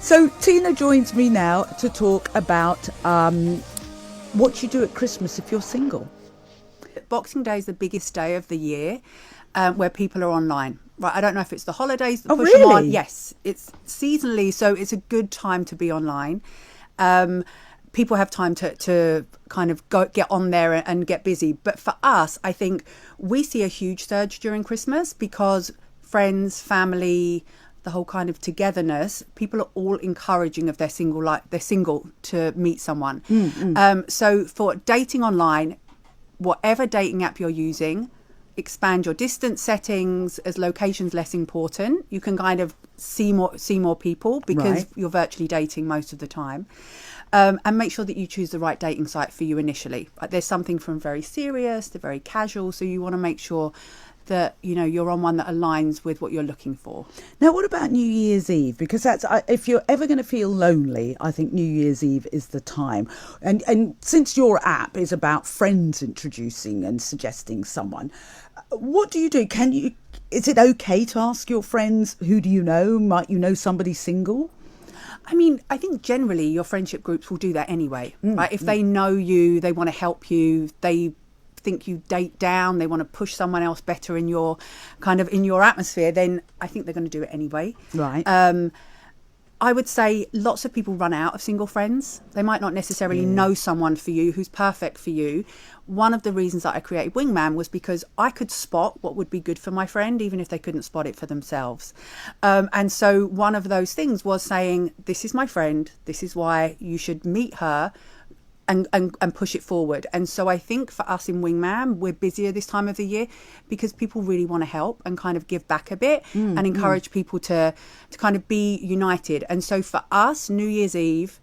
So Tina joins me now to talk about what you do at Christmas if you're single. Boxing Day is the biggest day of the year where people are online. Right, I don't know if it's the holidays that Oh, push them on. really? Yes, it's seasonally, so it's a good time to be online. People have time to kind of get on there and get busy. But for us, I think we see a huge surge during Christmas because friends, family, the whole kind of togetherness, people are all encouraging of they're single to meet someone. So for dating online, whatever dating app you're using, expand your distance settings as location's less important. You can kind of see more people because you're virtually dating most of the time. And make sure that you choose the right dating site for you initially. There's something from very serious to very casual, so you want to make sure that you're on one that aligns with what you're looking for. Now, what about New Year's Eve? Because that's if you're ever going to feel lonely, I think New Year's Eve is the time. And since your app is about friends introducing and suggesting someone, what do you do? Is it okay to ask your friends, who do you know? Might you know somebody single? I mean, I think generally your friendship groups will do that anyway. Right? If they know you, they want to help you, they think you date down, they want to push someone else better in your atmosphere, then I think they're going to do it anyway. Right. I would say lots of people run out of single friends. They might not necessarily know someone for you who's perfect for you. One of the reasons that I created Wingman was because I could spot what would be good for my friend, even if they couldn't spot it for themselves. And so one of those things was saying, this is my friend, this is why you should meet her, and push it forward. And so I think for us in Wingman, we're busier this time of the year because people really want to help and kind of give back a bit and encourage people to kind of be united. And so for us, New Year's Eve,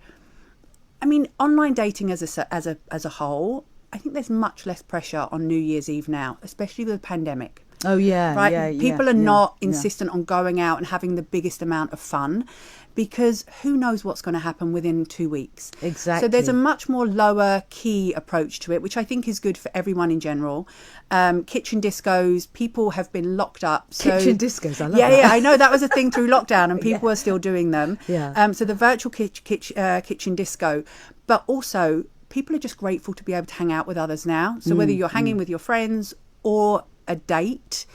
I mean, online dating as a whole, I think there's much less pressure on New Year's Eve now, especially with the pandemic. Oh, yeah. Right? Yeah, people are not insistent on going out and having the biggest amount of fun because who knows what's going to happen within 2 weeks. Exactly. So there's a much more lower key approach to it, which I think is good for everyone in general. Kitchen discos, people have been locked up. So, kitchen discos, I love that. Yeah, I know that was a thing through lockdown and people are still doing them. Yeah. So the virtual kitchen disco, but also people are just grateful to be able to hang out with others now. So whether you're hanging with your friends or a date,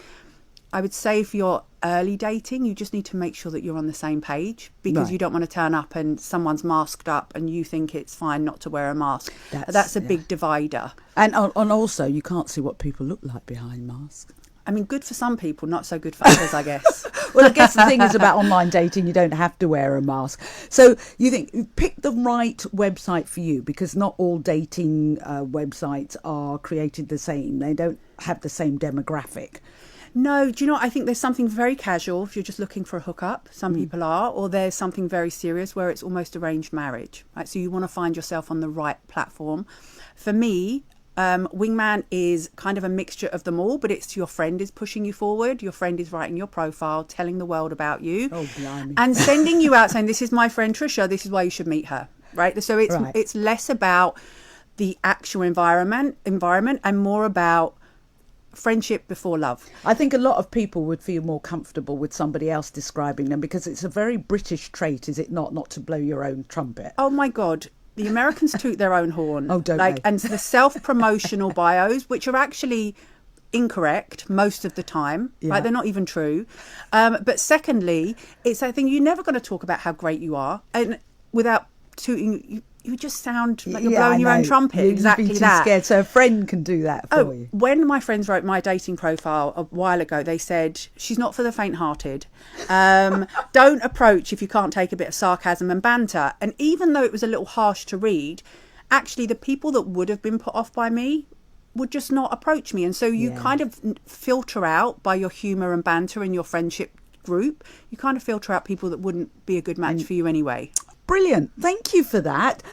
I would say if you're early dating, you just need to make sure that you're on the same page because you don't want to turn up and someone's masked up and you think it's fine not to wear a mask. That's a big divider. And also, you can't see what people look like behind masks. I mean, good for some people, not so good for others, I guess. Well, I guess the thing is about online dating, you don't have to wear a mask. So you think, pick the right website for you because not all dating websites are created the same. They don't have the same demographic. No, do you know what? I think there's something very casual if you're just looking for a hookup. Some people are, or there's something very serious where it's almost arranged marriage, right? So you want to find yourself on the right platform. For me, Wingman is kind of a mixture of them all, but it's your friend is pushing you forward. Your friend is writing your profile, telling the world about you, and sending you out saying, this is my friend Trisha, this is why you should meet her, right? So it's less about the actual environment and more about friendship before love. I think a lot of people would feel more comfortable with somebody else describing them because it's a very British trait, is it not to blow your own trumpet? Oh my God. The Americans toot their own horn. Oh, don't they? And the self-promotional bios, which are actually incorrect most of the time, right? They're not even true. But secondly, it's that thing, you're never going to talk about how great you are and without tooting. You just sound like you're blowing your own trumpet. Exactly be too that. Scared. So a friend can do that for you. When my friends wrote my dating profile a while ago, they said, she's not for the faint-hearted. Don't approach if you can't take a bit of sarcasm and banter. And even though it was a little harsh to read, actually the people that would have been put off by me would just not approach me. And so you kind of filter out by your humour and banter in your friendship group, you kind of filter out people that wouldn't be a good match for you anyway. Brilliant. Thank you for that.